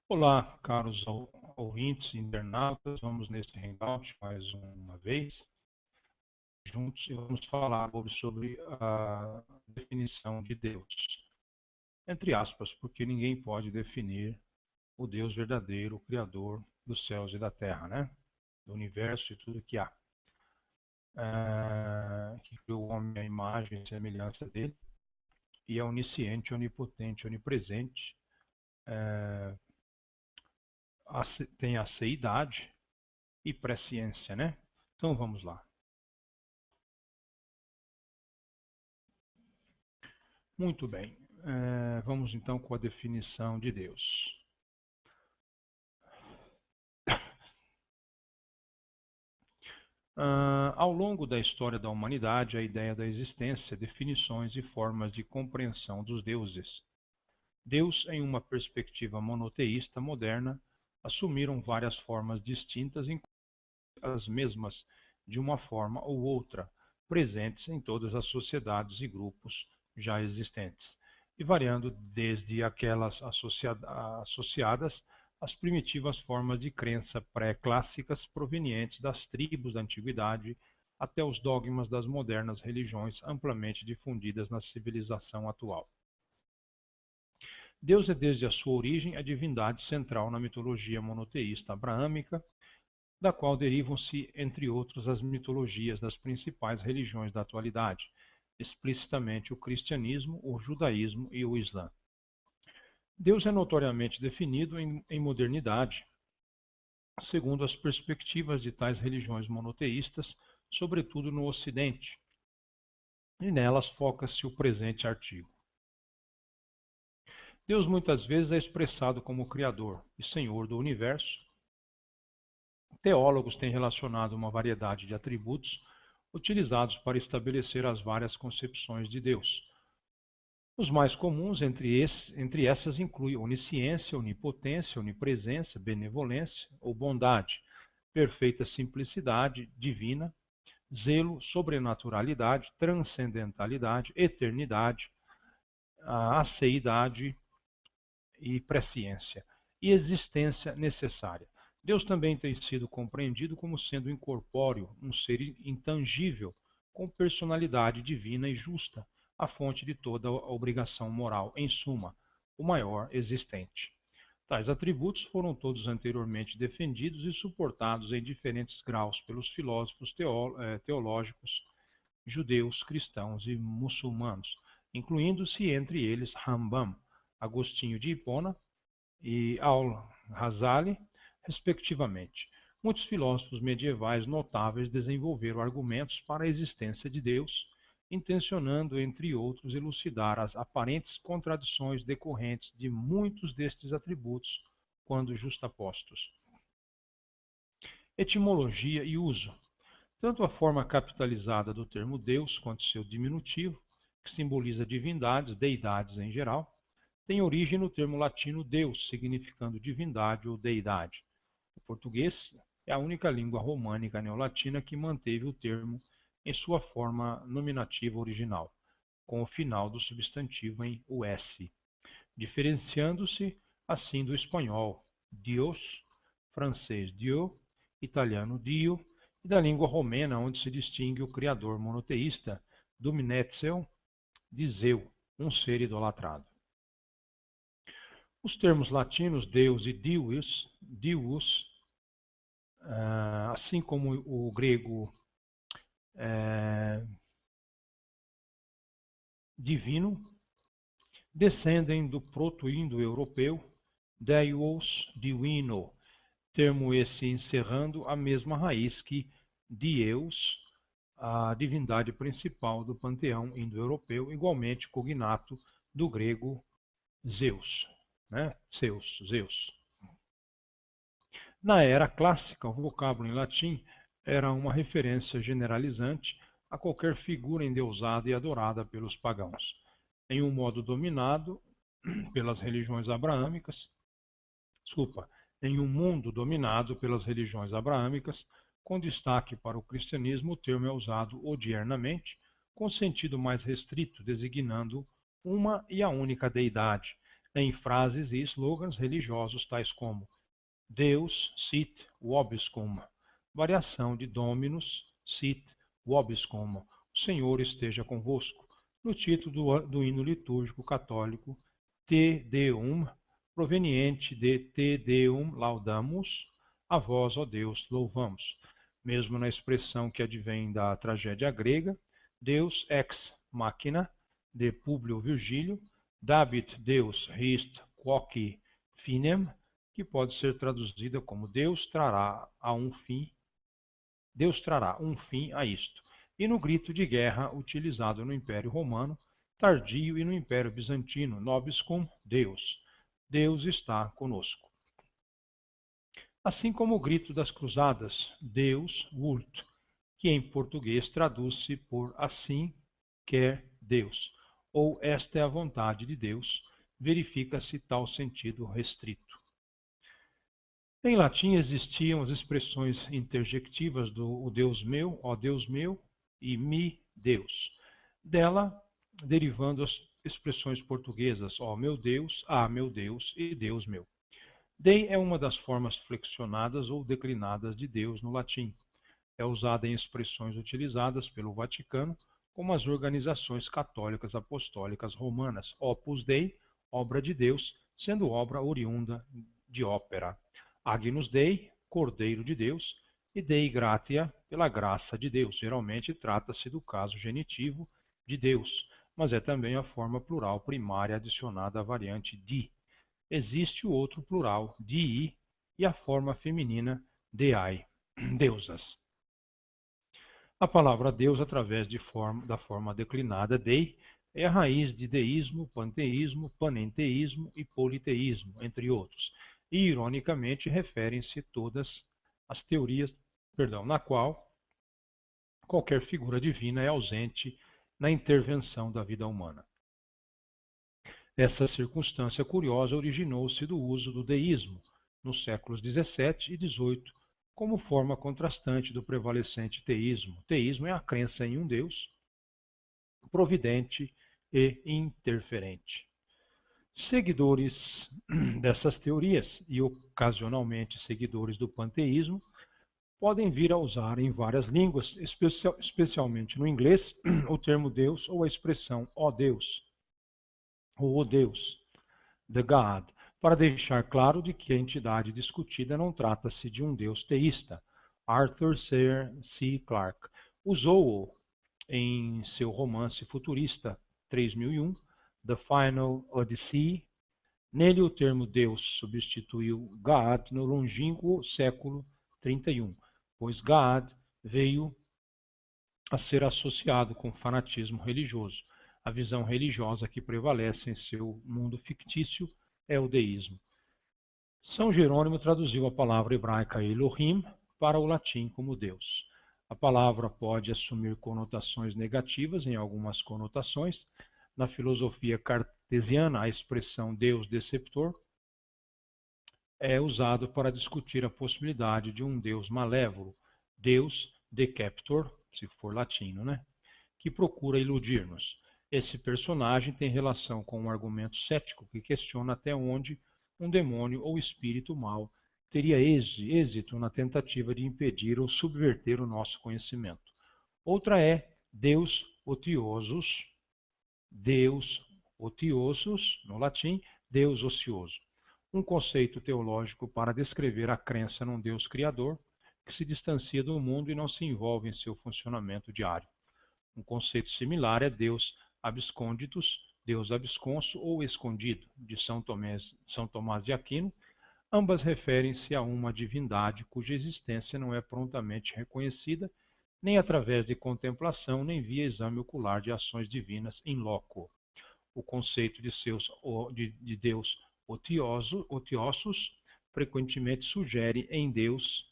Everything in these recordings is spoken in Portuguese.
Olá, caros ouvintes, internautas. Vamos nesse hangout mais uma vez juntos e vamos falar sobre a definição de Deus. Entre aspas, porque ninguém pode definir o Deus verdadeiro, o Criador dos céus e da terra, né? Do universo e tudo que há. Que criou o homem à imagem e semelhança dele e é onisciente, onipotente, onipresente, tem a seidade e presciência, né? Então vamos lá. Muito bem. Vamos então com a definição de Deus. Ao longo da história da humanidade, a ideia da existência, definições e formas de compreensão dos deuses. Deus, em uma perspectiva monoteísta moderna, assumiram várias formas distintas, inclusive as mesmas de uma forma ou outra, presentes em todas as sociedades e grupos já existentes, e variando desde aquelas associadas às primitivas formas de crença pré-clássicas provenientes das tribos da antiguidade até os dogmas das modernas religiões amplamente difundidas na civilização atual. Deus é desde a sua origem a divindade central na mitologia monoteísta abraâmica, da qual derivam-se, entre outros, as mitologias das principais religiões da atualidade, explicitamente o cristianismo, o judaísmo e o islã. Deus é notoriamente definido em modernidade, segundo as perspectivas de tais religiões monoteístas, sobretudo no Ocidente, e nelas foca-se o presente artigo. Deus muitas vezes é expressado como Criador e Senhor do universo. Teólogos têm relacionado uma variedade de atributos utilizados para estabelecer as várias concepções de Deus. Os mais comuns entre essas incluem onisciência, onipotência, onipresença, benevolência ou bondade, perfeita simplicidade divina, zelo, sobrenaturalidade, transcendentalidade, eternidade, aceidade e presciência, e existência necessária. Deus também tem sido compreendido como sendo incorpóreo, um ser intangível, com personalidade divina e justa, a fonte de toda a obrigação moral, em suma, o maior existente. Tais atributos foram todos anteriormente defendidos e suportados em diferentes graus pelos filósofos teológicos judeus, cristãos e muçulmanos, incluindo-se entre eles Rambam, Agostinho de Hipona e Al-Ghazali, respectivamente. Muitos filósofos medievais notáveis desenvolveram argumentos para a existência de Deus, intencionando, entre outros, elucidar as aparentes contradições decorrentes de muitos destes atributos quando justapostos. Etimologia e uso. Tanto a forma capitalizada do termo Deus quanto seu diminutivo, que simboliza divindades, deidades em geral, tem origem no termo latino Deus, significando divindade ou deidade. O português é a única língua românica neolatina que manteve o termo em sua forma nominativa original, com o final do substantivo em us, diferenciando-se assim do espanhol Dios, francês Dieu, italiano Dio, e da língua romena, onde se distingue o criador monoteísta Dominetzel de Zeu, um ser idolatrado. Os termos latinos Deus e Deus, assim como o grego divino, descendem do proto-indo-europeu Deus divino, termo esse encerrando a mesma raiz que Deus, a divindade principal do panteão indo-europeu, igualmente cognato do grego Zeus, né? Zeus. Na era clássica, o vocábulo em latim era uma referência generalizante a qualquer figura endeusada e adorada pelos pagãos, em um modo dominado pelas religiões abraâmicas, em um mundo dominado pelas religiões abraâmicas, com destaque para o cristianismo, o termo é usado odiernamente, com sentido mais restrito, designando uma e a única deidade, em frases e slogans religiosos tais como Deus sit vobiscum, variação de Dominus sit vobiscum, o Senhor esteja convosco, no título do hino litúrgico católico Te Deum, proveniente de Te Deum laudamus, a vós, ó Deus, louvamos. Mesmo na expressão que advém da tragédia grega, Deus ex machina, de Públio Virgílio, Dabit Deus hist quoque finem, que pode ser traduzida como Deus trará um fim a isto. E no grito de guerra utilizado no Império Romano tardio e no Império Bizantino, nobiscum Deus, Deus está conosco. Assim como o grito das cruzadas, Deus vult, que em português traduz-se por assim quer Deus, ou esta é a vontade de Deus, verifica-se tal sentido restrito. Em latim existiam as expressões interjectivas do o Deus meu, ó Deus meu, e mi Deus. Dela, derivando as expressões portuguesas, ó meu Deus, ah meu Deus e Deus meu. Dei é uma das formas flexionadas ou declinadas de Deus no latim. É usada em expressões utilizadas pelo Vaticano, como as organizações católicas apostólicas romanas, Opus Dei, obra de Deus, sendo obra oriunda de ópera. Agnus Dei, Cordeiro de Deus, e Dei Gratia, pela graça de Deus. Geralmente trata-se do caso genitivo de Deus, mas é também a forma plural primária adicionada à variante di. Existe o outro plural, dii, e a forma feminina, deai, deusas. A palavra Deus, através da forma declinada dei, é a raiz de deísmo, panteísmo, panenteísmo e politeísmo, entre outros. E, ironicamente, referem-se todas as teorias, na qual qualquer figura divina é ausente na intervenção da vida humana. Essa circunstância curiosa originou-se do uso do deísmo, nos séculos XVII e XVIII, como forma contrastante do prevalecente teísmo. Teísmo é a crença em um Deus providente e interferente. Seguidores dessas teorias e ocasionalmente seguidores do panteísmo podem vir a usar em várias línguas, especialmente no inglês, o termo Deus ou a expressão ó Deus, ou o Deus, the God, para deixar claro de que a entidade discutida não trata-se de um Deus teísta. Arthur C. Clarke usou-o em seu romance futurista 3001, The Final Odyssey. Nele o termo Deus substituiu God no longínquo século 31, pois God veio a ser associado com fanatismo religioso. A visão religiosa que prevalece em seu mundo fictício é o deísmo. São Jerônimo traduziu a palavra hebraica Elohim para o latim como Deus. A palavra pode assumir conotações negativas em algumas conotações. Na filosofia cartesiana, a expressão Deus deceptor é usado para discutir a possibilidade de um Deus malévolo, Deus deceptor, se for latino, né? Que procura iludir-nos. Esse personagem tem relação com um argumento cético que questiona até onde um demônio ou espírito mau teria êxito na tentativa de impedir ou subverter o nosso conhecimento. Outra é Deus otiosus, no latim, Deus ocioso. Um conceito teológico para descrever a crença num Deus criador que se distancia do mundo e não se envolve em seu funcionamento diário. Um conceito similar é Deus absconditus, Deus absconso ou escondido, de São Tomás de Aquino. Ambas referem-se a uma divindade cuja existência não é prontamente reconhecida, nem através de contemplação, nem via exame ocular de ações divinas in loco. O conceito de Deus otiosus frequentemente sugere em Deus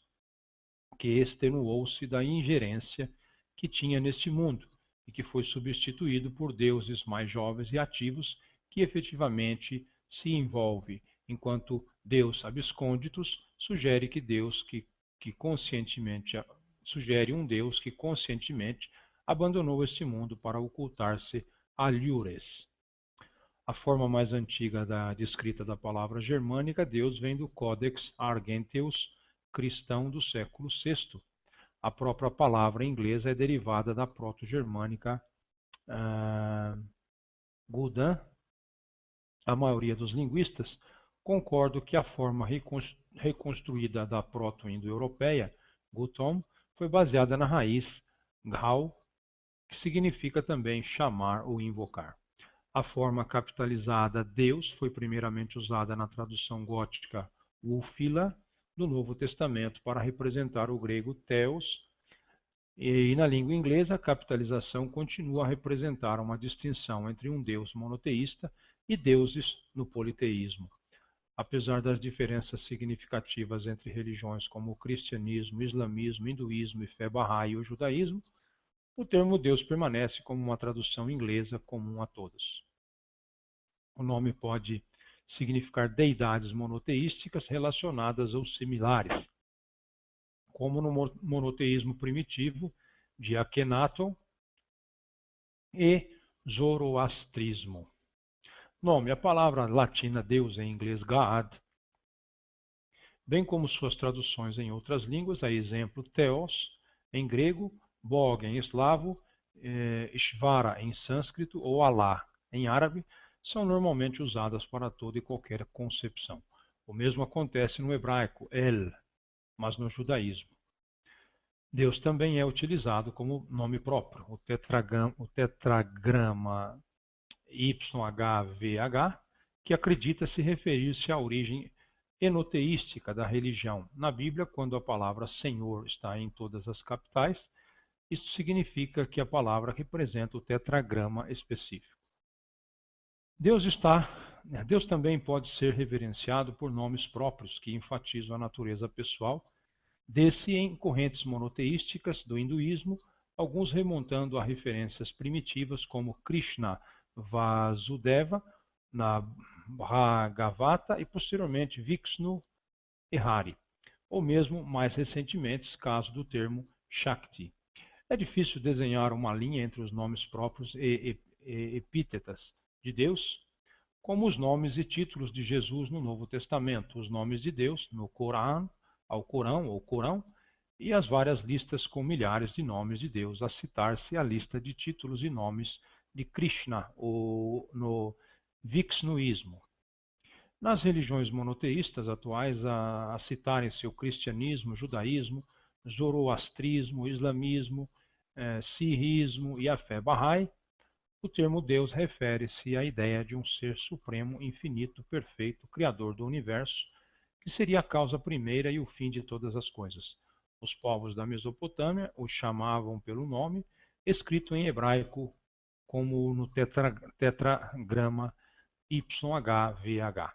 que extenuou-se da ingerência que tinha neste mundo e que foi substituído por deuses mais jovens e ativos que efetivamente se envolve, enquanto Deus absconditus sugere um Deus que conscientemente abandonou este mundo para ocultar-se a lures. A forma mais antiga de escrita da palavra germânica Deus vem do Codex Argenteus cristão do século VI. A própria palavra inglesa é derivada da proto-germânica Gudin. A maioria dos linguistas concorda que a forma reconstruída da proto-indo-europeia, Gutom, foi baseada na raiz Ghal, que significa também chamar ou invocar. A forma capitalizada Deus foi primeiramente usada na tradução gótica Wulfila do Novo Testamento para representar o grego Theos, e na língua inglesa a capitalização continua a representar uma distinção entre um Deus monoteísta e deuses no politeísmo. Apesar das diferenças significativas entre religiões como o cristianismo, o islamismo, o hinduísmo e fé Bahá'í e o judaísmo, o termo Deus permanece como uma tradução inglesa comum a todos. O nome pode significar deidades monoteísticas relacionadas ou similares, como no monoteísmo primitivo de Akhenaton e zoroastrismo. Nome: a palavra latina Deus em inglês God, bem como suas traduções em outras línguas, a exemplo Theos em grego, Bog em eslavo, Ishvara em sânscrito ou Allah em árabe, são normalmente usadas para toda e qualquer concepção. O mesmo acontece no hebraico El, mas no judaísmo. Deus também é utilizado como nome próprio. O tetragrama YHVH, que acredita se referir-se à origem enoteística da religião. Na Bíblia, quando a palavra Senhor está em todas as capitais, isso significa que a palavra representa o tetragrama específico. Deus também pode ser reverenciado por nomes próprios que enfatizam a natureza pessoal, desse em correntes monoteísticas do hinduísmo, alguns remontando a referências primitivas como Krishna Vasudeva na Bhagavata e posteriormente Vishnu e Hari, ou mesmo mais recentemente, caso do termo Shakti. É difícil desenhar uma linha entre os nomes próprios e epítetas de Deus, como os nomes e títulos de Jesus no Novo Testamento, os nomes de Deus no Corão, ao Corão ou Corão, e as várias listas com milhares de nomes de Deus, a citar-se a lista de títulos e nomes de Krishna ou no Vishnuísmo. Nas religiões monoteístas atuais, a citarem-se o cristianismo, o judaísmo, zoroastrismo, o islamismo, sikhismo e a fé Bahá'í, o termo Deus refere-se à ideia de um ser supremo, infinito, perfeito, criador do universo, que seria a causa primeira e o fim de todas as coisas. Os povos da Mesopotâmia o chamavam pelo nome, escrito em hebraico como no tetragrama YHVH,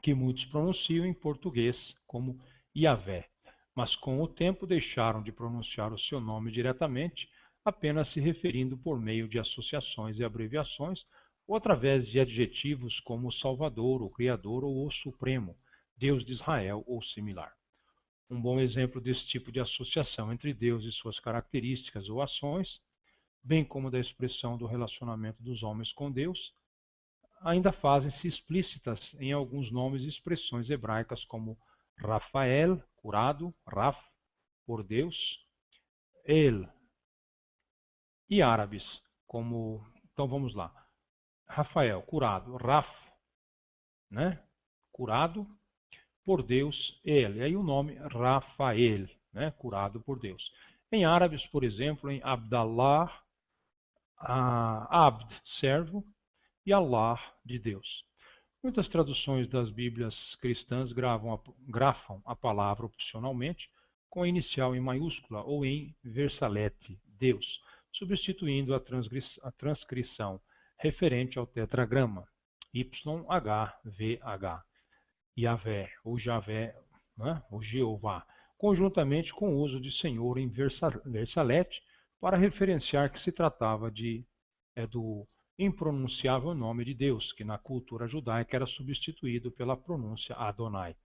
que muitos pronunciam em português como Yahvé, mas com o tempo deixaram de pronunciar o seu nome diretamente, apenas se referindo por meio de associações e abreviações ou através de adjetivos como o Salvador, o Criador ou o Supremo, Deus de Israel ou similar. Um bom exemplo desse tipo de associação entre Deus e suas características ou ações, bem como da expressão do relacionamento dos homens com Deus, ainda fazem-se explícitas em alguns nomes e expressões hebraicas como Rafael, curado, Raf, por Deus, El, e árabes, como, então vamos lá, Rafael, curado, Raf, né? Curado por Deus, ele. E aí o nome Rafael, né? Curado por Deus. Em árabes, por exemplo, em Abdallah, Abd, servo, e Allah, de Deus. Muitas traduções das Bíblias cristãs grafam a palavra opcionalmente com a inicial em maiúscula ou em versalete, Deus, substituindo a transcrição referente ao tetragrama YHVH, Yahvé, ou Javé, né, ou Jeová, conjuntamente com o uso de Senhor em versalete para referenciar que se tratava do impronunciável nome de Deus, que na cultura judaica era substituído pela pronúncia Adonai.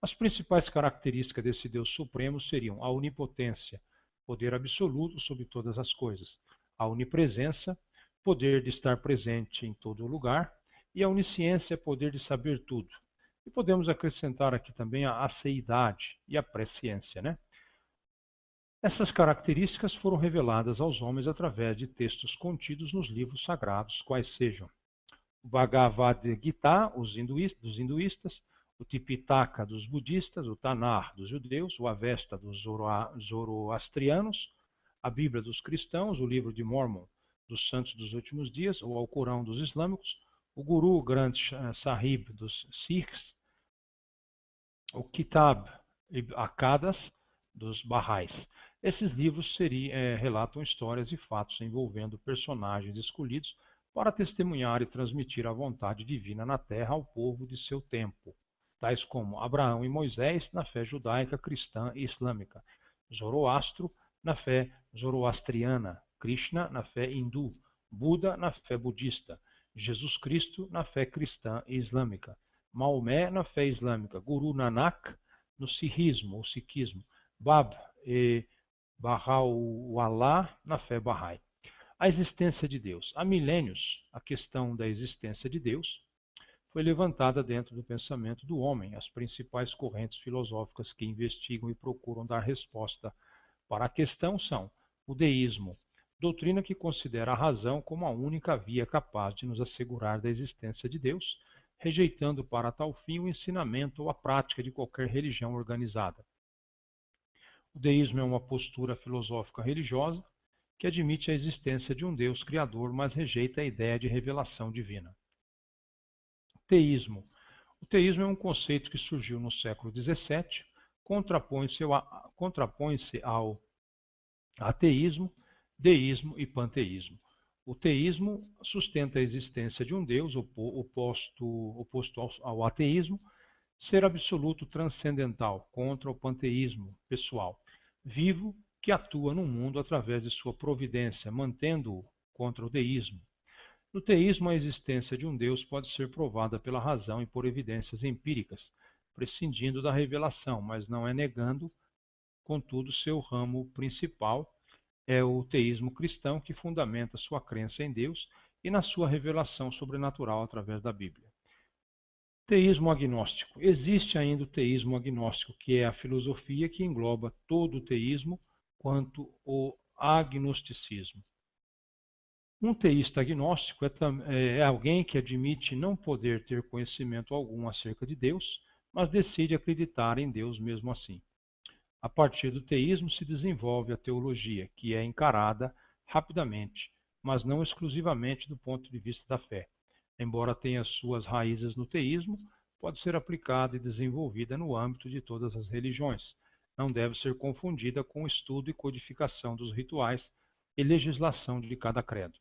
As principais características desse Deus supremo seriam a onipotência, poder absoluto sobre todas as coisas, a onipresença, poder de estar presente em todo lugar, e a onisciência é poder de saber tudo. E podemos acrescentar aqui também a aceidade e a presciência, né? Essas características foram reveladas aos homens através de textos contidos nos livros sagrados, quais sejam o Bhagavad Gita, dos hinduístas, o Tipitaka dos budistas, o Tanar dos judeus, o Avesta dos zoroastrianos, a Bíblia dos cristãos, o livro de Mormon dos santos dos últimos dias, o Alcorão dos islâmicos, o Guru Granth Sahib dos Sikhs, o Kitab Akadas dos Bahais. Esses livros relatam histórias e fatos envolvendo personagens escolhidos para testemunhar e transmitir a vontade divina na terra ao povo de seu tempo, tais como Abraão e Moisés na fé judaica, cristã e islâmica, Zoroastro na fé zoroastriana, Krishna na fé hindu, Buda na fé budista, Jesus Cristo na fé cristã e islâmica, Maomé na fé islâmica, Guru Nanak no sikhismo, Bab e Baha'u'lláh na fé Bahá'í. A existência de Deus. Há milênios, a questão da existência de Deus foi levantada dentro do pensamento do homem. As principais correntes filosóficas que investigam e procuram dar resposta para a questão são o deísmo, doutrina que considera a razão como a única via capaz de nos assegurar da existência de Deus, rejeitando para tal fim o ensinamento ou a prática de qualquer religião organizada. O deísmo é uma postura filosófica religiosa que admite a existência de um Deus criador, mas rejeita a ideia de revelação divina. Teísmo. O teísmo é um conceito que surgiu no século XVII, contrapõe-se ao ateísmo, deísmo e panteísmo. O teísmo sustenta a existência de um Deus, oposto ao ateísmo, ser absoluto transcendental, contra o panteísmo pessoal, vivo, que atua no mundo através de sua providência, mantendo-o contra o deísmo. No teísmo, a existência de um Deus pode ser provada pela razão e por evidências empíricas, prescindindo da revelação, mas não é negando, contudo, seu ramo principal é o teísmo cristão, que fundamenta sua crença em Deus e na sua revelação sobrenatural através da Bíblia. Teísmo agnóstico. Existe ainda o teísmo agnóstico, que é a filosofia que engloba todo o teísmo quanto o agnosticismo. Um teísta agnóstico é alguém que admite não poder ter conhecimento algum acerca de Deus, mas decide acreditar em Deus mesmo assim. A partir do teísmo se desenvolve a teologia, que é encarada rapidamente, mas não exclusivamente do ponto de vista da fé. Embora tenha suas raízes no teísmo, pode ser aplicada e desenvolvida no âmbito de todas as religiões. Não deve ser confundida com o estudo e codificação dos rituais e legislação de cada credo.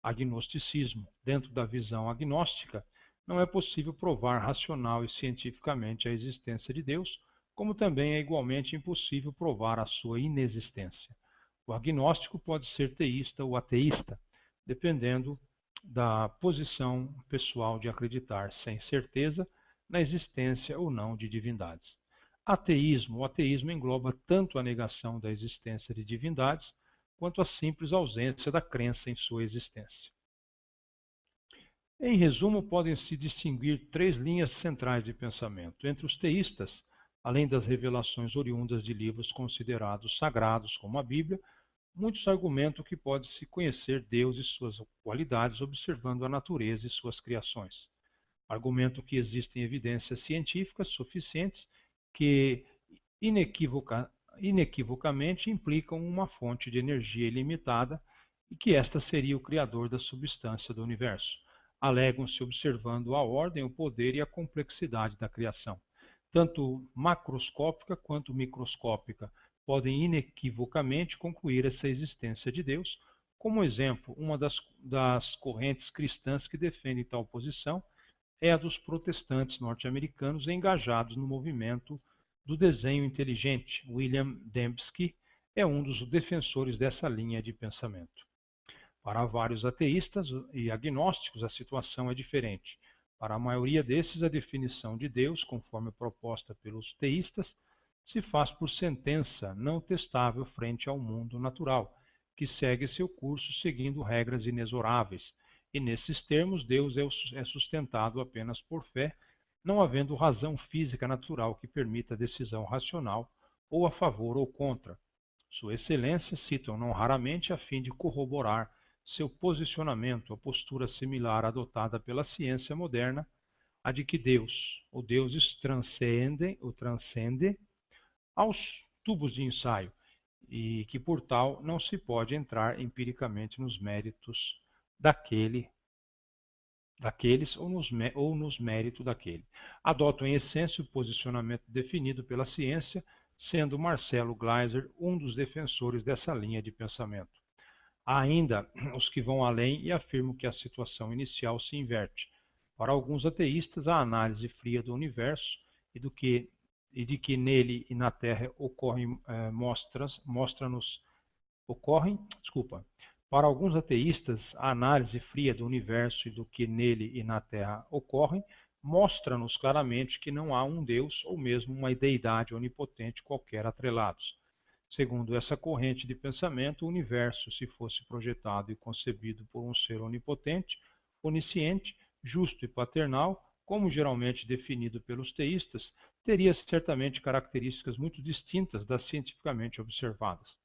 Agnosticismo. Dentro da visão agnóstica, não é possível provar racional e cientificamente a existência de Deus, como também é igualmente impossível provar a sua inexistência. O agnóstico pode ser teísta ou ateísta, dependendo da posição pessoal de acreditar sem certeza na existência ou não de divindades. Ateísmo. O ateísmo engloba tanto a negação da existência de divindades, quanto a simples ausência da crença em sua existência. Em resumo, podem-se distinguir três linhas centrais de pensamento. Entre os teístas, além das revelações oriundas de livros considerados sagrados, como a Bíblia, muitos argumentam que pode-se conhecer Deus e suas qualidades observando a natureza e suas criações. Argumentam que existem evidências científicas suficientes que inequivocamente implicam uma fonte de energia ilimitada e que esta seria o criador da substância do universo. Alegam-se observando a ordem, o poder e a complexidade da criação. Tanto macroscópica quanto microscópica, podem inequivocamente concluir essa existência de Deus. Como exemplo, uma das correntes cristãs que defende tal posição é a dos protestantes norte-americanos engajados no movimento do desenho inteligente. William Dembski é um dos defensores dessa linha de pensamento. Para vários ateístas e agnósticos, a situação é diferente. Para a maioria desses, a definição de Deus, conforme proposta pelos teístas, se faz por sentença não testável frente ao mundo natural, que segue seu curso seguindo regras inexoráveis. E nesses termos, Deus é sustentado apenas por fé, não havendo razão física natural que permita decisão racional, ou a favor ou contra. Sua Excelência citam não raramente a fim de corroborar seu posicionamento a postura similar adotada pela ciência moderna, a de que Deus, ou deuses, transcende aos tubos de ensaio, e que por tal não se pode entrar empiricamente nos méritos daqueles ou nos méritos daquele. Adotam em essência o posicionamento definido pela ciência, sendo Marcelo Gleiser um dos defensores dessa linha de pensamento. Há ainda os que vão além e afirmam que a situação inicial se inverte. Para alguns ateístas, a análise fria do universo e de que nele e na Terra ocorrem Para alguns ateístas, a análise fria do universo e do que nele e na Terra ocorrem mostra-nos claramente que não há um Deus ou mesmo uma deidade onipotente qualquer atrelados. Segundo essa corrente de pensamento, o universo, se fosse projetado e concebido por um ser onipotente, onisciente, justo e paternal, como geralmente definido pelos teístas, teria certamente características muito distintas das cientificamente observadas.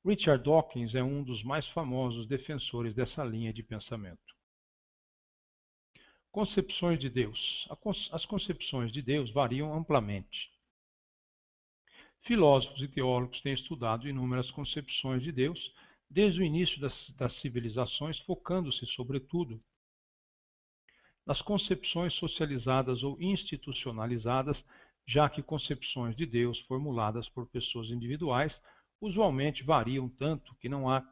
Richard Dawkins é um dos mais famosos defensores dessa linha de pensamento. Concepções de Deus. As concepções de Deus variam amplamente. Filósofos e teólogos têm estudado inúmeras concepções de Deus desde o início das civilizações, focando-se, sobretudo, nas concepções socializadas ou institucionalizadas, já que concepções de Deus formuladas por pessoas individuais usualmente variam tanto que não há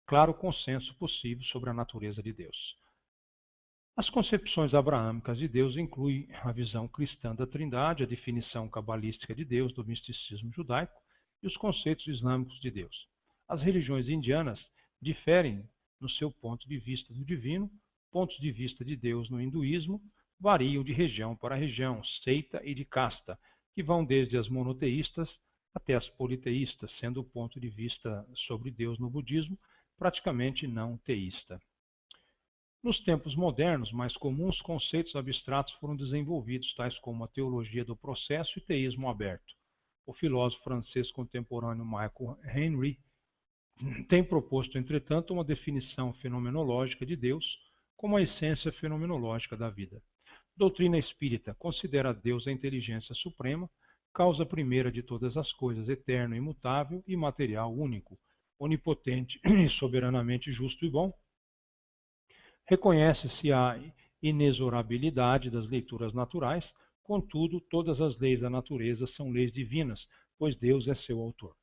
claro consenso possível sobre a natureza de Deus. As concepções abraâmicas de Deus incluem a visão cristã da Trindade, a definição cabalística de Deus do misticismo judaico e os conceitos islâmicos de Deus. As religiões indianas diferem no seu ponto de vista do divino, pontos de vista de Deus no hinduísmo variam de região para região, seita e de casta, que vão desde as monoteístas até as politeístas, sendo o ponto de vista sobre Deus no budismo praticamente não teísta. Nos tempos modernos, mais comuns conceitos abstratos foram desenvolvidos, tais como a teologia do processo e teísmo aberto. O filósofo francês contemporâneo Michael Henry tem proposto, entretanto, uma definição fenomenológica de Deus como a essência fenomenológica da vida. Doutrina espírita considera Deus a inteligência suprema, causa primeira de todas as coisas, eterno, imutável e material único, onipotente e soberanamente justo e bom. Reconhece-se a inexorabilidade das leituras naturais, contudo, todas as leis da natureza são leis divinas, pois Deus é seu autor.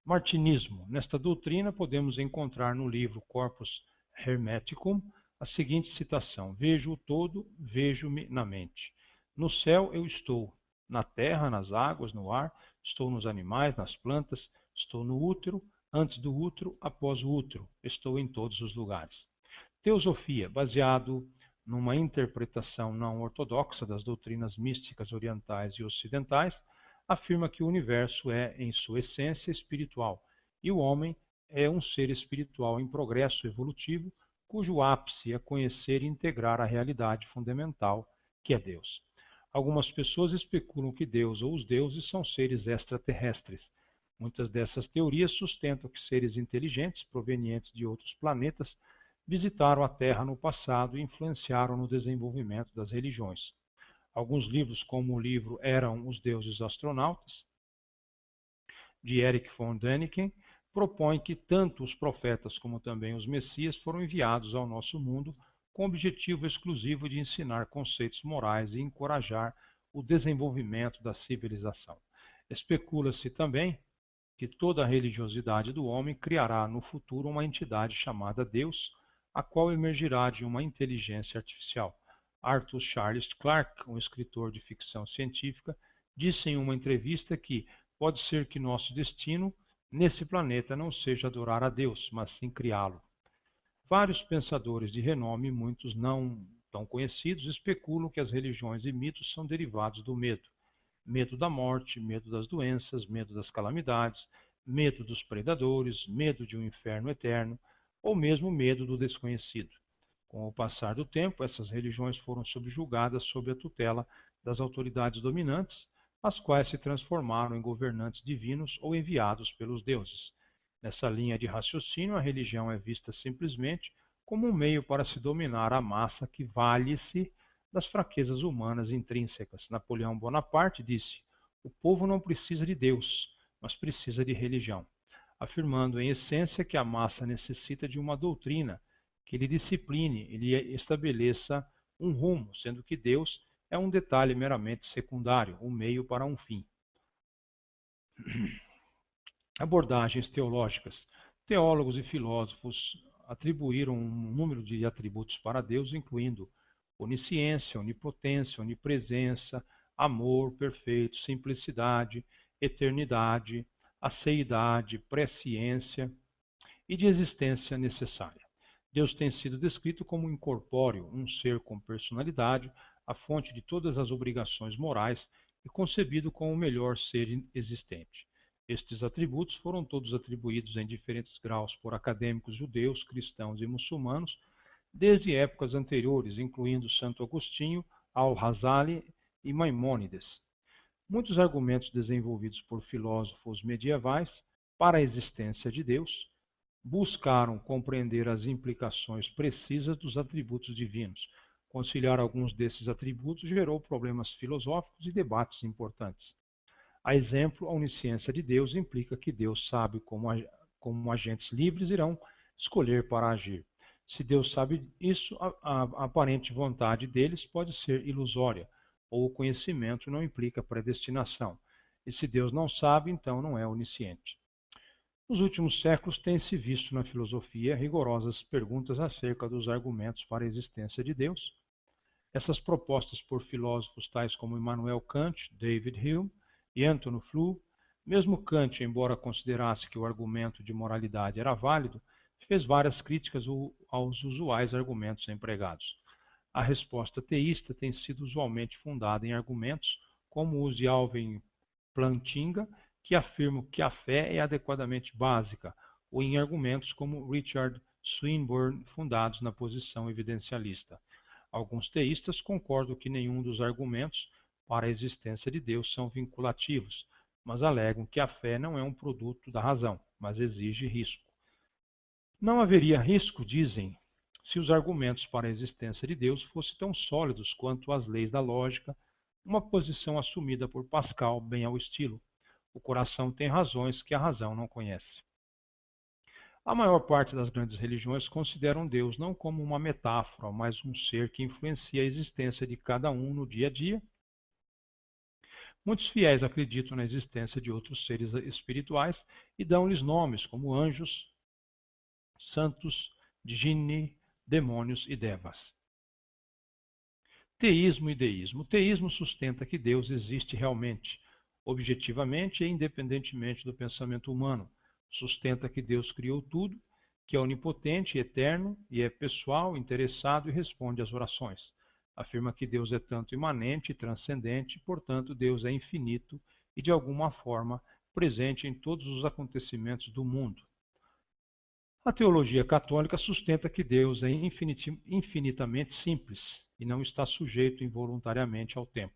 Martinismo. Nesta doutrina podemos encontrar no livro Corpus Hermeticum a seguinte citação: vejo o todo, vejo-me na mente. No céu eu estou, na terra, nas águas, no ar, estou nos animais, nas plantas, estou no útero, antes do útero, após o útero, estou em todos os lugares. Teosofia, baseado numa interpretação não ortodoxa das doutrinas místicas orientais e ocidentais, afirma que o universo é, em sua essência, espiritual, e o homem é um ser espiritual em progresso evolutivo, cujo ápice é conhecer e integrar a realidade fundamental, que é Deus. Algumas pessoas especulam que Deus ou os deuses são seres extraterrestres. Muitas dessas teorias sustentam que seres inteligentes, provenientes de outros planetas, visitaram a Terra no passado e influenciaram no desenvolvimento das religiões. Alguns livros, como o livro Eram os Deuses Astronautas, de Erich von Däniken, propõem que tanto os profetas como também os messias foram enviados ao nosso mundo com o objetivo exclusivo de ensinar conceitos morais e encorajar o desenvolvimento da civilização. Especula-se também que toda a religiosidade do homem criará no futuro uma entidade chamada Deus, a qual emergirá de uma inteligência artificial. Arthur Charles Clarke, um escritor de ficção científica, disse em uma entrevista que pode ser que nosso destino nesse planeta não seja adorar a Deus, mas sim criá-lo. Vários pensadores de renome, muitos não tão conhecidos, especulam que as religiões e mitos são derivados do medo. Medo da morte, medo das doenças, medo das calamidades, medo dos predadores, medo de um inferno eterno ou mesmo medo do desconhecido. Com o passar do tempo, essas religiões foram subjugadas sob a tutela das autoridades dominantes, as quais se transformaram em governantes divinos ou enviados pelos deuses. Nessa linha de raciocínio, a religião é vista simplesmente como um meio para se dominar a massa que vale-se das fraquezas humanas intrínsecas. Napoleão Bonaparte disse: "O povo não precisa de Deus, mas precisa de religião", afirmando em essência que a massa necessita de uma doutrina que lhe discipline e lhe estabeleça um rumo, sendo que Deus é um detalhe meramente secundário, um meio para um fim. Abordagens teológicas. Teólogos e filósofos atribuíram um número de atributos para Deus, incluindo onisciência, onipotência, onipresença, amor perfeito, simplicidade, eternidade, aceidade, presciência e de existência necessária. Deus tem sido descrito como incorpóreo, um ser com personalidade, a fonte de todas as obrigações morais e concebido como o melhor ser existente. Estes atributos foram todos atribuídos em diferentes graus por acadêmicos judeus, cristãos e muçulmanos, desde épocas anteriores, incluindo Santo Agostinho, Al-Razali e Maimônides. Muitos argumentos desenvolvidos por filósofos medievais para a existência de Deus buscaram compreender as implicações precisas dos atributos divinos. Conciliar alguns desses atributos gerou problemas filosóficos e debates importantes. A exemplo, a onisciência de Deus implica que Deus sabe como agentes livres irão escolher para agir. Se Deus sabe isso, a aparente vontade deles pode ser ilusória, ou o conhecimento não implica predestinação. E se Deus não sabe, então não é onisciente. Nos últimos séculos tem-se visto na filosofia rigorosas perguntas acerca dos argumentos para a existência de Deus. Essas propostas por filósofos tais como Immanuel Kant, David Hume e Anton Flew, mesmo Kant, embora considerasse que o argumento de moralidade era válido, fez várias críticas aos usuais argumentos empregados. A resposta teísta tem sido usualmente fundada em argumentos como os de Alvin Plantinga, que afirmam que a fé é adequadamente básica, ou em argumentos como Richard Swinburne, fundados na posição evidencialista. Alguns teístas concordam que nenhum dos argumentos para a existência de Deus são vinculativos, mas alegam que a fé não é um produto da razão, mas exige risco. Não haveria risco, dizem, se os argumentos para a existência de Deus fossem tão sólidos quanto as leis da lógica, uma posição assumida por Pascal, bem ao estilo: "O coração tem razões que a razão não conhece". A maior parte das grandes religiões consideram Deus não como uma metáfora, mas um ser que influencia a existência de cada um no dia a dia. Muitos fiéis acreditam na existência de outros seres espirituais e dão-lhes nomes como anjos, santos, djinni, demônios e devas. Teísmo e deísmo. O teísmo sustenta que Deus existe realmente, objetivamente e independentemente do pensamento humano. Sustenta que Deus criou tudo, que é onipotente e eterno, e é pessoal, interessado e responde às orações. Afirma que Deus é tanto imanente e transcendente, portanto Deus é infinito e, de alguma forma, presente em todos os acontecimentos do mundo. A teologia católica sustenta que Deus é infinitamente simples e não está sujeito involuntariamente ao tempo.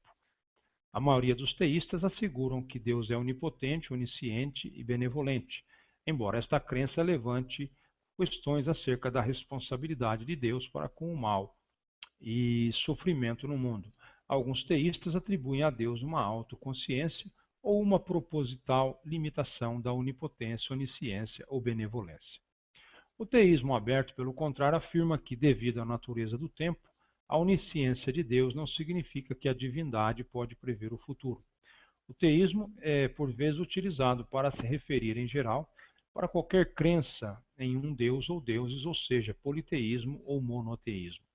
A maioria dos teístas asseguram que Deus é onipotente, onisciente e benevolente, embora esta crença levante questões acerca da responsabilidade de Deus para com o mal e sofrimento no mundo. Alguns teístas atribuem a Deus uma autoconsciência ou uma proposital limitação da onipotência, onisciência ou benevolência. O teísmo aberto, pelo contrário, afirma que, devido à natureza do tempo, a onisciência de Deus não significa que a divindade pode prever o futuro. O teísmo é, por vezes, utilizado para se referir, em geral, para qualquer crença em um Deus ou deuses, ou seja, politeísmo ou monoteísmo.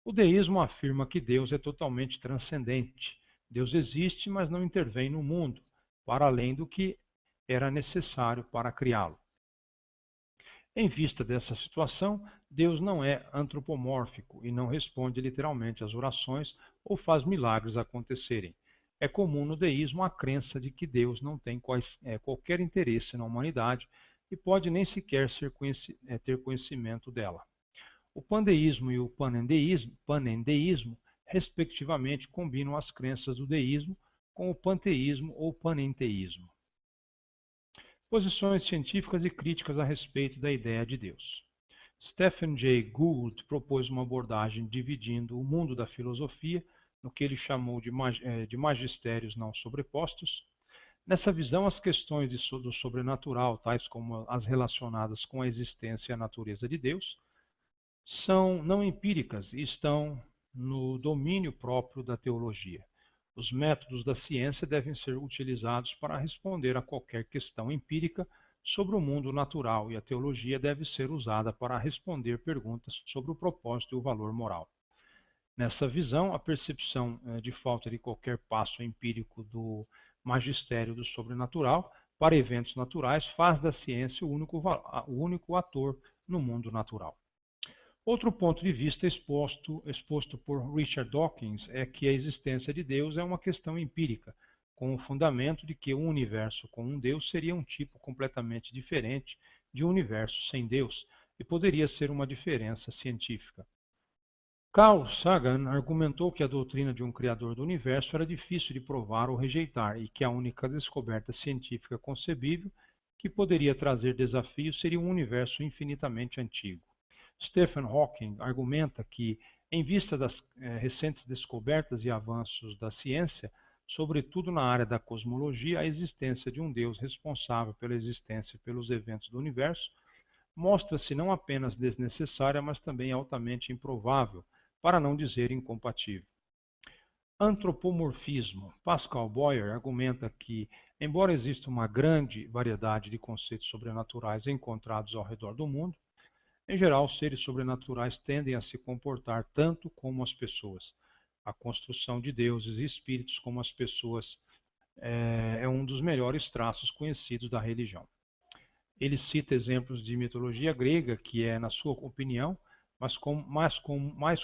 O deísmo afirma que Deus é totalmente transcendente. Deus existe, mas não intervém no mundo, para além do que era necessário para criá-lo. Em vista dessa situação, Deus não é antropomórfico e não responde literalmente às orações ou faz milagres acontecerem. é comum no deísmo a crença de que Deus não tem qualquer interesse na humanidade e pode nem sequer ter conhecimento dela. O pandeísmo e o panendeísmo, respectivamente, combinam as crenças do deísmo com o panteísmo ou panenteísmo. Posições científicas e críticas a respeito da ideia de Deus. Stephen Jay Gould propôs uma abordagem dividindo o mundo da filosofia no que ele chamou de magistérios não sobrepostos. Nessa visão, as questões do sobrenatural, tais como as relacionadas com a existência e a natureza de Deus, são não empíricas e estão no domínio próprio da teologia. Os métodos da ciência devem ser utilizados para responder a qualquer questão empírica sobre o mundo natural e a teologia deve ser usada para responder perguntas sobre o propósito e o valor moral. Nessa visão, a percepção de falta de qualquer passo empírico do magistério do sobrenatural para eventos naturais faz da ciência o único ator no mundo natural. Outro ponto de vista exposto por Richard Dawkins é que a existência de Deus é uma questão empírica, com o fundamento de que um universo com um Deus seria um tipo completamente diferente de um universo sem Deus, e poderia ser uma diferença científica. Carl Sagan argumentou que a doutrina de um criador do universo era difícil de provar ou rejeitar e que a única descoberta científica concebível que poderia trazer desafios seria um universo infinitamente antigo. Stephen Hawking argumenta que, em vista das recentes descobertas e avanços da ciência, sobretudo na área da cosmologia, a existência de um Deus responsável pela existência e pelos eventos do universo mostra-se não apenas desnecessária, mas também altamente improvável, para não dizer incompatível. Antropomorfismo. Pascal Boyer argumenta que, embora exista uma grande variedade de conceitos sobrenaturais encontrados ao redor do mundo, em geral, os seres sobrenaturais tendem a se comportar tanto como as pessoas. A construção de deuses e espíritos como as pessoas é um dos melhores traços conhecidos da religião. Ele cita exemplos de mitologia grega, que é, na sua opinião, mais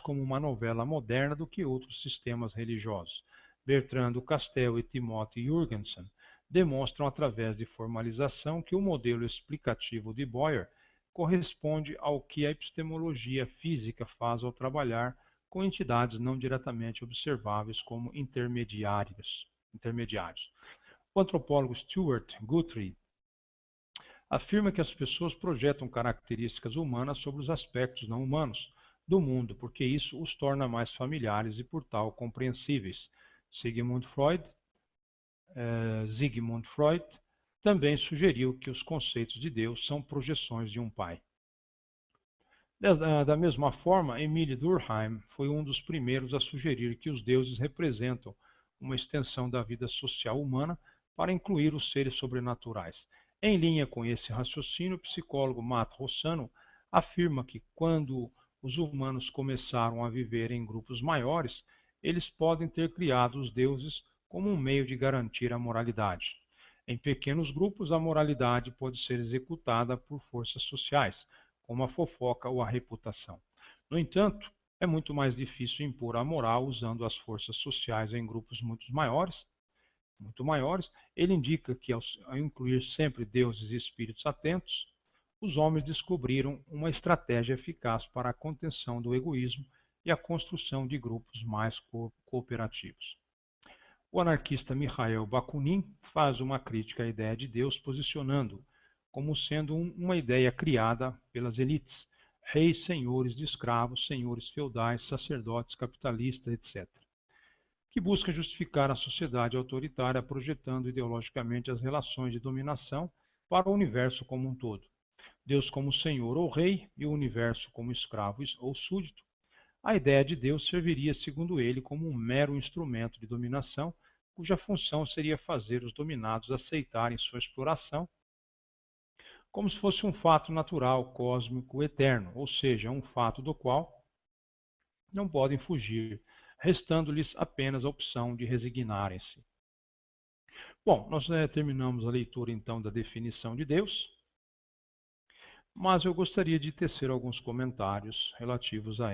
como uma novela moderna do que outros sistemas religiosos. Bertrand Castell e Timothy Jürgensen demonstram através de formalização que o modelo explicativo de Boyer corresponde ao que a epistemologia física faz ao trabalhar com entidades não diretamente observáveis como intermediários. O antropólogo Stuart Guthrie afirma que as pessoas projetam características humanas sobre os aspectos não humanos do mundo, porque isso os torna mais familiares e, por tal, compreensíveis. Sigmund Freud também sugeriu que os conceitos de Deus são projeções de um pai. Da mesma forma, Emile Durkheim foi um dos primeiros a sugerir que os deuses representam uma extensão da vida social humana para incluir os seres sobrenaturais. Em linha com esse raciocínio, o psicólogo Matt Rossano afirma que quando os humanos começaram a viver em grupos maiores, eles podem ter criado os deuses como um meio de garantir a moralidade. Em pequenos grupos, a moralidade pode ser executada por forças sociais, como a fofoca ou a reputação. No entanto, é muito mais difícil impor a moral usando as forças sociais em grupos muito maiores, ele indica que ao incluir sempre deuses e espíritos atentos, os homens descobriram uma estratégia eficaz para a contenção do egoísmo e a construção de grupos mais cooperativos. O anarquista Mikhail Bakunin faz uma crítica à ideia de Deus, posicionando-o como sendo uma ideia criada pelas elites, reis, senhores de escravos, senhores feudais, sacerdotes, capitalistas, etc., que busca justificar a sociedade autoritária projetando ideologicamente as relações de dominação para o universo como um todo. Deus como senhor ou rei e o universo como escravo ou súdito. A ideia de Deus serviria, segundo ele, como um mero instrumento de dominação, cuja função seria fazer os dominados aceitarem sua exploração como se fosse um fato natural, cósmico, eterno, ou seja, um fato do qual não podem fugir, restando-lhes apenas a opção de resignarem-se. Bom, nós terminamos a leitura então da definição de Deus, mas eu gostaria de tecer alguns comentários relativos a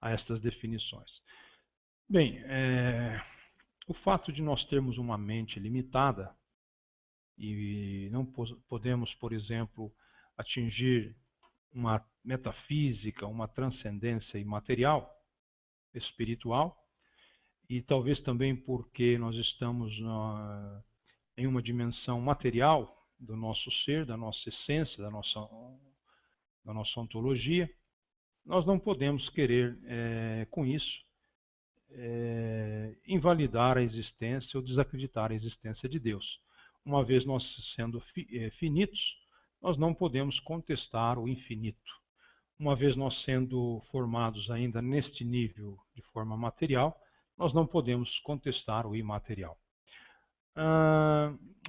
estas definições. Bem, O fato de nós termos uma mente limitada e não podemos, por exemplo, atingir uma metafísica, uma transcendência imaterial, espiritual, e talvez também porque nós estamos em uma dimensão material do nosso ser, da nossa essência, da nossa ontologia, nós não podemos querer, com isso, invalidar a existência ou desacreditar a existência de Deus. Uma vez nós sendo finitos, nós não podemos contestar o infinito. Uma vez nós sendo formados ainda neste nível de forma material, nós não podemos contestar o imaterial.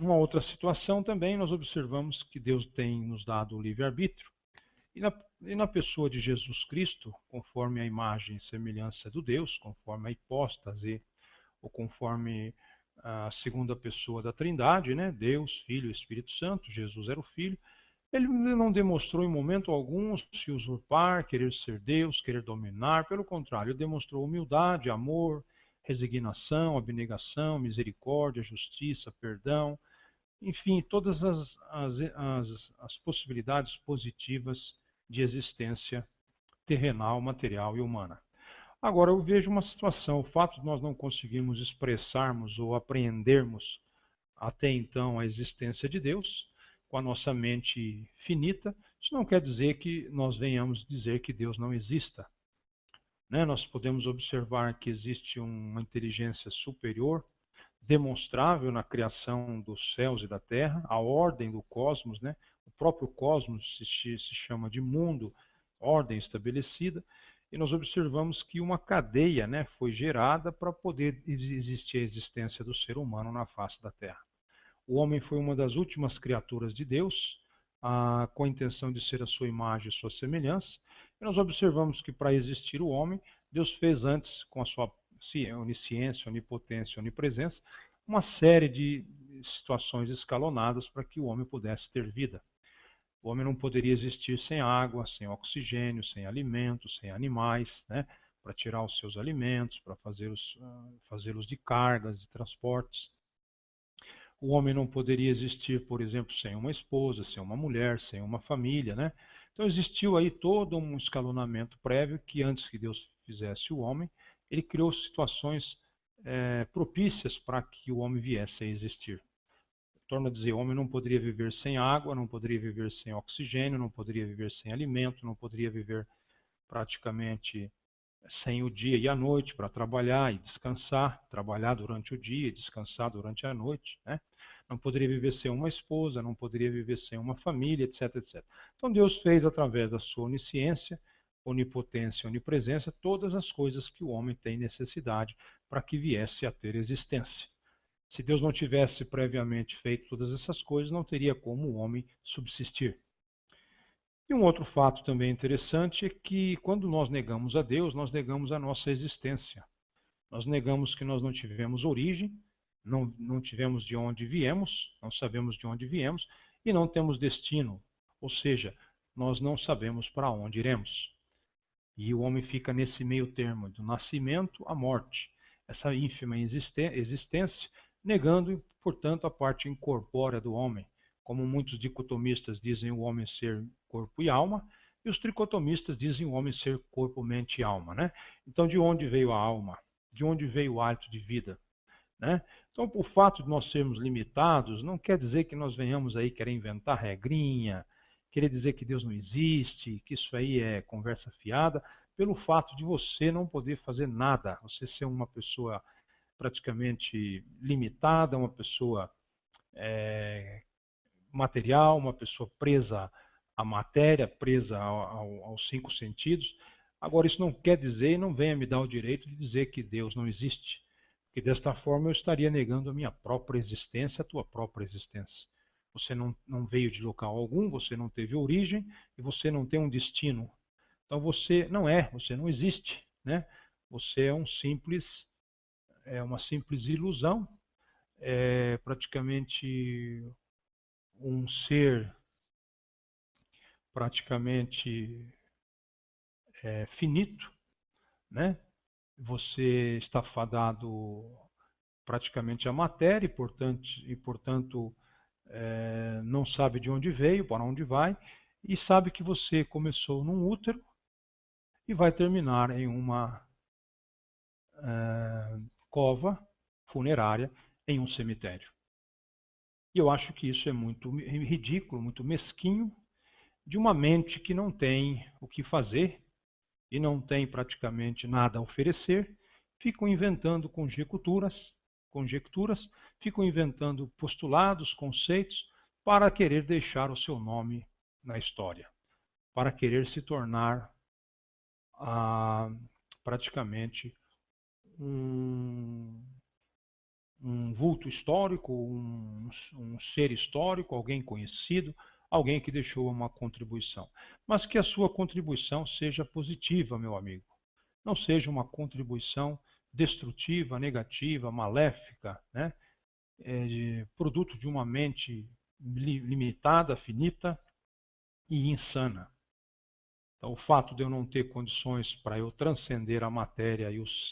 Uma outra situação também, nós observamos que Deus tem nos dado o livre-arbítrio, e na pessoa de Jesus Cristo, conforme a imagem e semelhança do Deus, conforme a hipóstase, ou conforme a segunda pessoa da Trindade, né? Deus, Filho e Espírito Santo, Jesus era o Filho, ele não demonstrou em momento algum se usurpar, querer ser Deus, querer dominar, pelo contrário, ele demonstrou humildade, amor, resignação, abnegação, misericórdia, justiça, perdão, enfim, todas as possibilidades positivas de existência terrenal, material e humana. Agora, eu vejo uma situação, o fato de nós não conseguirmos expressarmos ou apreendermos até então a existência de Deus, com a nossa mente finita, isso não quer dizer que nós venhamos dizer que Deus não exista. Né? Nós podemos observar que existe uma inteligência superior, demonstrável na criação dos céus e da terra, a ordem do cosmos, né? O próprio cosmos se chama de mundo, ordem estabelecida, e nós observamos que uma cadeia, né, foi gerada para poder existir a existência do ser humano na face da terra. O homem foi uma das últimas criaturas de Deus, com a intenção de ser a sua imagem e sua semelhança. E nós observamos que para existir o homem, Deus fez antes, com a sua onisciência, onipotência, onipresença, uma série de situações escalonadas para que o homem pudesse ter vida. O homem não poderia existir sem água, sem oxigênio, sem alimentos, sem animais, né? Para tirar os seus alimentos, para fazê-los de cargas, de transportes. O homem não poderia existir, por exemplo, sem uma esposa, sem uma mulher, sem uma família, né? Então existiu aí todo um escalonamento prévio que antes que Deus fizesse o homem, ele criou situações propícias para que o homem viesse a existir. Torno a dizer, o homem não poderia viver sem água, não poderia viver sem oxigênio, não poderia viver sem alimento, não poderia viver praticamente sem o dia e a noite para trabalhar e descansar, trabalhar durante o dia e descansar durante a noite, né? Não poderia viver sem uma esposa, não poderia viver sem uma família, etc, etc. Então Deus fez através da sua onisciência, onipotência, onipresença, todas as coisas que o homem tem necessidade para que viesse a ter existência. Se Deus não tivesse previamente feito todas essas coisas, não teria como o homem subsistir. E um outro fato também interessante é que quando nós negamos a Deus, nós negamos a nossa existência. Nós negamos que nós não tivemos origem, não tivemos de onde viemos, não sabemos de onde viemos e não temos destino. Ou seja, nós não sabemos para onde iremos. E o homem fica nesse meio termo, do nascimento à morte. Essa ínfima existência, negando, portanto, a parte incorpórea do homem. Como muitos dicotomistas dizem o homem ser corpo e alma, e os tricotomistas dizem o homem ser corpo, mente e alma. Né? Então, de onde veio a alma? De onde veio o hálito de vida? Né? Então, o fato de nós sermos limitados não quer dizer que nós venhamos aí querer inventar regrinha, querer dizer que Deus não existe, que isso aí é conversa fiada, pelo fato de você não poder fazer nada, você ser uma pessoa praticamente limitada, uma pessoa material, uma pessoa presa à matéria, presa aos cinco sentidos. Agora, isso não quer dizer, e não venha me dar o direito de dizer que Deus não existe, porque desta forma eu estaria negando a minha própria existência, a tua própria existência. Você não veio de local algum, você não teve origem e você não tem um destino. Então você não existe, né? Você é uma simples ilusão, é praticamente um ser praticamente finito, né? Você está fadado praticamente a matéria portanto não sabe de onde veio, para onde vai, e sabe que você começou num útero e vai terminar em uma cova funerária em um cemitério. E eu acho que isso é muito ridículo, muito mesquinho, de uma mente que não tem o que fazer e não tem praticamente nada a oferecer, ficam inventando conjecturas, ficam inventando postulados, conceitos, para querer deixar o seu nome na história, para querer se tornar praticamente um, um vulto histórico, um ser histórico, alguém conhecido, alguém que deixou uma contribuição. Mas que a sua contribuição seja positiva, meu amigo. Não seja uma contribuição destrutiva, negativa, maléfica, né? Produto de uma mente limitada, finita e insana. Então, o fato de eu não ter condições para eu transcender a matéria e os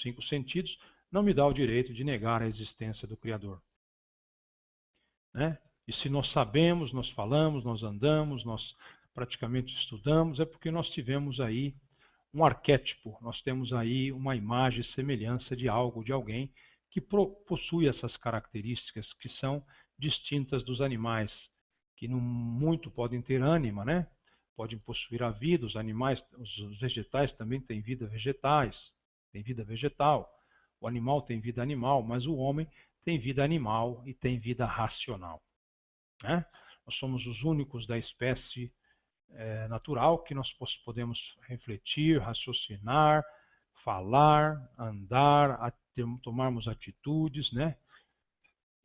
cinco sentidos não me dá o direito de negar a existência do Criador. Né? E se nós sabemos, nós falamos, nós andamos, nós praticamente estudamos, é porque nós tivemos aí um arquétipo, nós temos aí uma imagem e semelhança de algo, de alguém que possui essas características que são distintas dos animais, que muito podem ter ânima, né? Podem possuir a vida, os animais, os vegetais também têm vida têm vida vegetal. O animal tem vida animal, mas o homem tem vida animal e tem vida racional. Né? Nós somos os únicos da espécie natural que nós podemos refletir, raciocinar, falar, andar, tomarmos atitudes, né?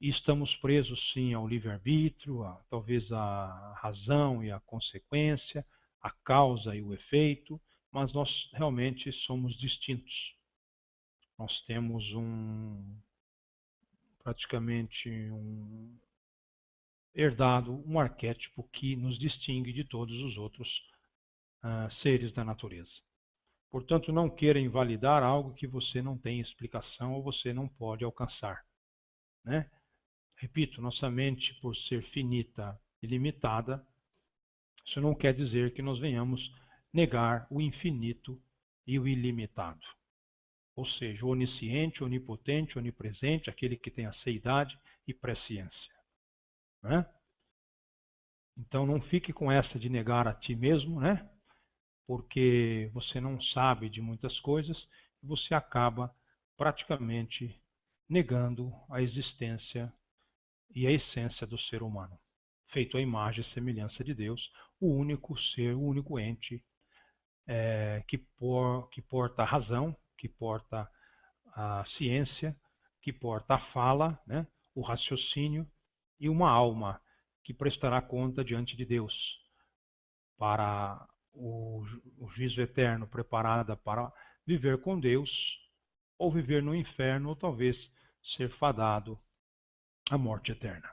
E estamos presos sim ao livre-arbítrio, talvez à razão e à consequência, a causa e o efeito, mas nós realmente somos distintos. Nós temos praticamente herdado um arquétipo que nos distingue de todos os outros seres da natureza. Portanto, não queira invalidar algo que você não tem explicação ou você não pode alcançar. Né? Repito, nossa mente, por ser finita e limitada, isso não quer dizer que nós venhamos negar o infinito e o ilimitado. Ou seja, o onisciente, onipotente, onipresente, aquele que tem a seidade e presciência. Né? Então não fique com essa de negar a ti mesmo, né? Porque você não sabe de muitas coisas e você acaba praticamente negando a existência e a essência do ser humano, feito à imagem e semelhança de Deus, o único ser, o único ente que porta a razão, que porta a ciência, que porta a fala, né, o raciocínio e uma alma que prestará conta diante de Deus para o juízo eterno, preparada para viver com Deus ou viver no inferno ou talvez ser fadado à morte eterna.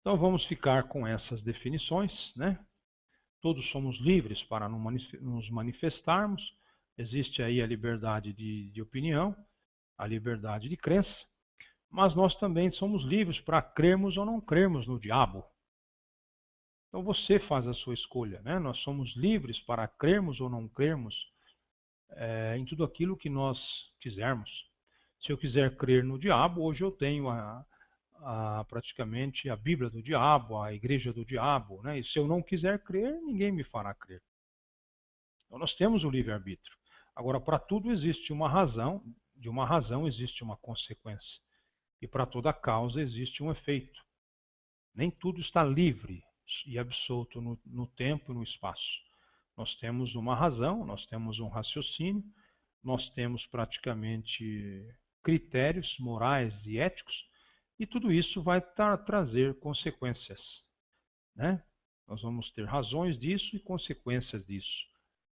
Então vamos ficar com essas definições, né? Todos somos livres para nos manifestarmos, existe aí a liberdade de opinião, a liberdade de crença, mas nós também somos livres para crermos ou não crermos no diabo. Então você faz a sua escolha, né? Nós somos livres para crermos ou não crermos em tudo aquilo que nós quisermos. Se eu quiser crer no diabo, hoje eu tenho praticamente a Bíblia do diabo, a igreja do diabo, né? E se eu não quiser crer, ninguém me fará crer. Então nós temos o livre-arbítrio. Agora, para tudo existe uma razão, de uma razão existe uma consequência. E para toda causa existe um efeito. Nem tudo está livre e absoluto no tempo e no espaço. Nós temos uma razão, nós temos um raciocínio, nós temos praticamente critérios morais e éticos, e tudo isso vai trazer consequências. Né? Nós vamos ter razões disso e consequências disso.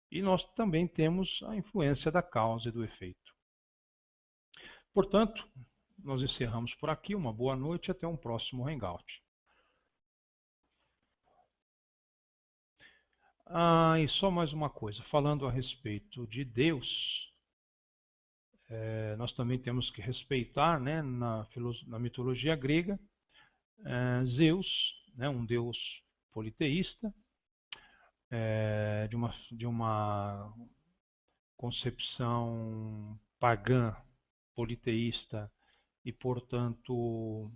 E nós também temos a influência da causa e do efeito. Portanto, nós encerramos por aqui. Uma boa noite e até um próximo Hangout. E só mais uma coisa, falando a respeito de Deus, Nós também temos que respeitar, né, na mitologia grega, Zeus, né, um deus politeísta, de uma concepção pagã, politeísta e, portanto,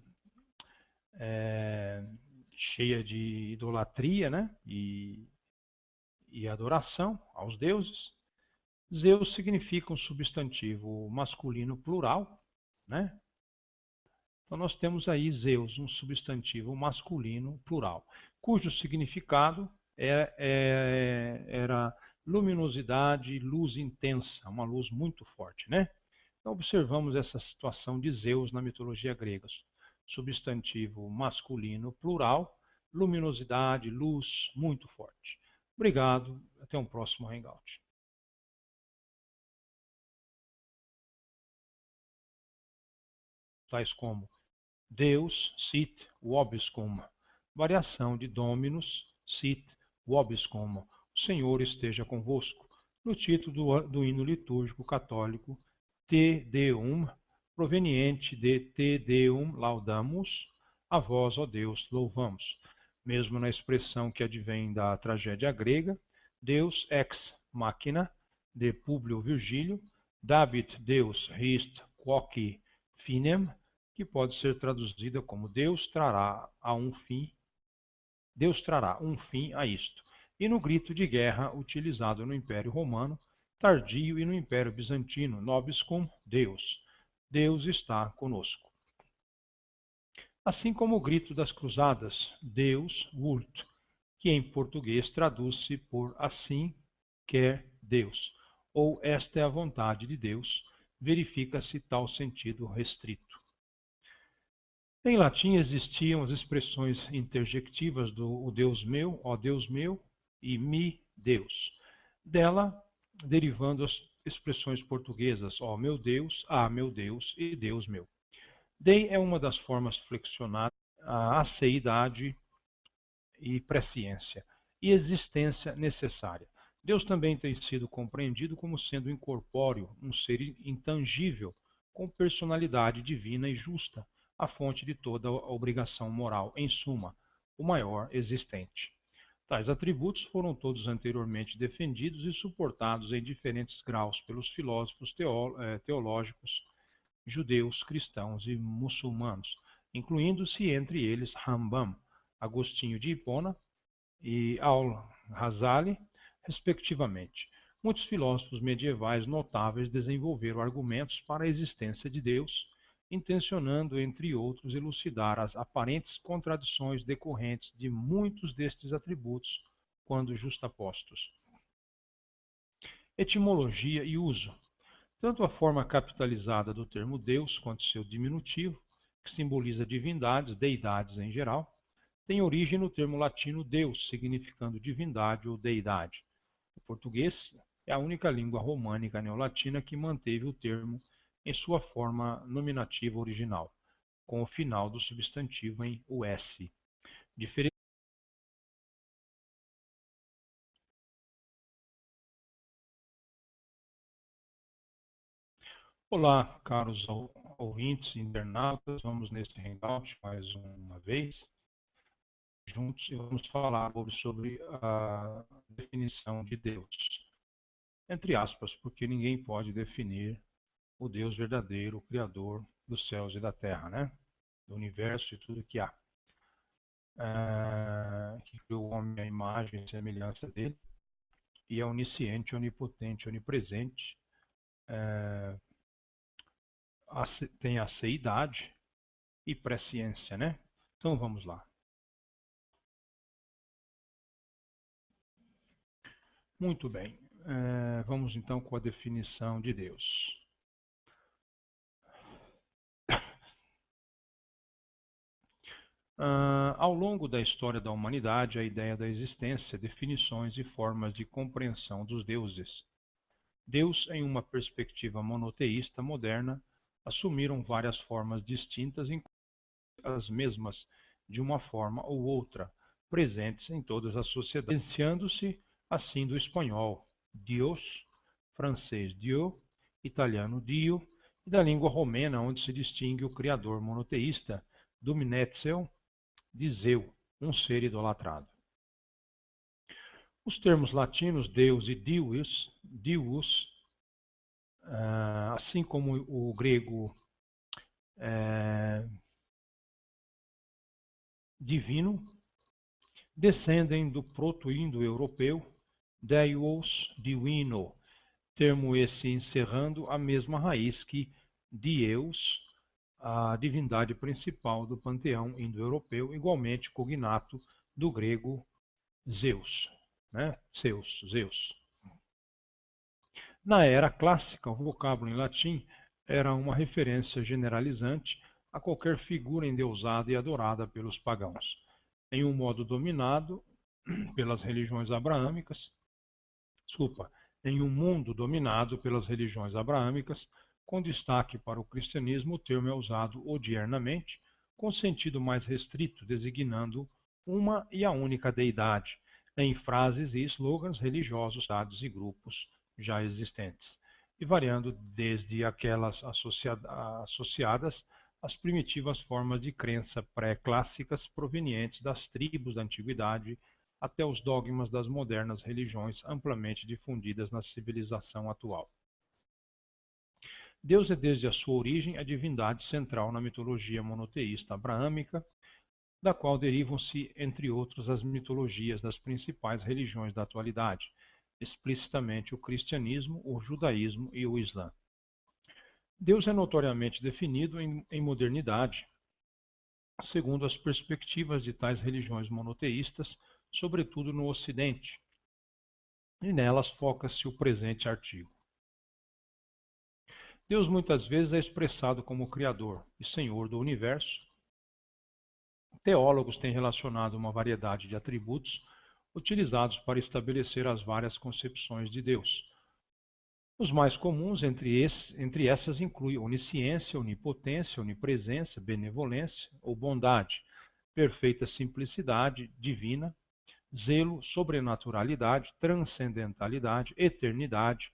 cheia de idolatria, né, e adoração aos deuses. Zeus significa um substantivo masculino plural, né? Então nós temos aí Zeus, um substantivo masculino plural, cujo significado era luminosidade, luz intensa, uma luz muito forte, né? Então observamos essa situação de Zeus na mitologia grega. Substantivo masculino plural, luminosidade, luz muito forte. Obrigado, até um próximo Hangout. Tais como Deus sit vobiscum, variação de Dominus sit vobiscum, o Senhor esteja convosco, no título do hino litúrgico católico Te Deum, proveniente de Te Deum laudamus, a vós, ó Deus, louvamos. Mesmo na expressão que advém da tragédia grega, Deus ex machina, de Públio Virgílio, Dabit Deus hist quoque finem, que pode ser traduzida como Deus trará um fim a isto. E no grito de guerra utilizado no Império Romano tardio e no Império Bizantino, nobis cum Deus. Deus está conosco. Assim como o grito das cruzadas, Deus vult, que em português traduz-se por assim quer Deus, ou esta é a vontade de Deus, verifica-se tal sentido restrito. Em latim existiam as expressões interjectivas do o Deus meu, ó Deus meu, e mi Deus. Dela derivando as expressões portuguesas, ó meu Deus, ah meu Deus e Deus meu. Dei é uma das formas flexionadas a aceidade e presciência e existência necessária. Deus também tem sido compreendido como sendo incorpóreo, um ser intangível, com personalidade divina e justa, a fonte de toda a obrigação moral, em suma, o maior existente. Tais atributos foram todos anteriormente defendidos e suportados em diferentes graus pelos filósofos teológicos judeus, cristãos e muçulmanos, incluindo-se entre eles Rambam, Agostinho de Hipona e Al-Ghazali, respectivamente. Muitos filósofos medievais notáveis desenvolveram argumentos para a existência de Deus, intencionando, entre outros, elucidar as aparentes contradições decorrentes de muitos destes atributos quando justapostos. Etimologia e uso. Tanto a forma capitalizada do termo Deus quanto seu diminutivo, que simboliza divindades, deidades em geral, tem origem no termo latino Deus, significando divindade ou deidade. O português é a única língua românica neolatina que manteve o termo em sua forma nominativa original, com o final do substantivo em us. Olá, caros ouvintes, internautas, vamos nesse hangout mais uma vez, juntos, e vamos falar sobre a definição de Deus. Entre aspas, porque ninguém pode definir o Deus verdadeiro, o Criador dos céus e da terra, né? Do universo e tudo que há. Que criou o homem à imagem e semelhança dele, e é onisciente, onipotente, onipresente, tem a seidade e presciência, né? Então vamos lá. Muito bem. Vamos então com a definição de Deus. Ao longo da história da humanidade, a ideia da existência, definições e formas de compreensão dos deuses. Deus, em uma perspectiva monoteísta moderna, assumiram várias formas distintas, as mesmas de uma forma ou outra, presentes em todas as sociedades, diferenciando-se assim do espanhol Dios, francês Dieu italiano Dio, e da língua romena, onde se distingue o criador monoteísta Dominetzel de Zeu, um ser idolatrado. Os termos latinos Deus e Divus, assim como o grego divino, descendem do proto-indo-europeu Deus divino, termo esse encerrando a mesma raiz que Dieus, a divindade principal do panteão indo-europeu, igualmente cognato do grego Zeus, né? Zeus. Na era clássica, o vocábulo em latim era uma referência generalizante a qualquer figura endeusada e adorada pelos pagãos, em um modo dominado pelas religiões abraâmicas, em um mundo dominado pelas religiões abraâmicas, com destaque para o cristianismo, o termo é usado odiernamente, com sentido mais restrito, designando uma e a única deidade, em frases e slogans religiosos, cidades e grupos já existentes, e variando desde aquelas associadas às primitivas formas de crença pré-clássicas provenientes das tribos da antiguidade até os dogmas das modernas religiões amplamente difundidas na civilização atual. Deus é desde a sua origem a divindade central na mitologia monoteísta abraâmica, da qual derivam-se, entre outros, as mitologias das principais religiões da atualidade, explicitamente o cristianismo, o judaísmo e o islã. Deus é notoriamente definido em modernidade, segundo as perspectivas de tais religiões monoteístas, sobretudo no Ocidente, e nelas foca-se o presente artigo. Deus muitas vezes é expressado como Criador e Senhor do universo. Teólogos têm relacionado uma variedade de atributos utilizados para estabelecer as várias concepções de Deus. Os mais comuns entre essas incluem onisciência, onipotência, onipresença, benevolência ou bondade, perfeita simplicidade divina, zelo, sobrenaturalidade, transcendentalidade, eternidade,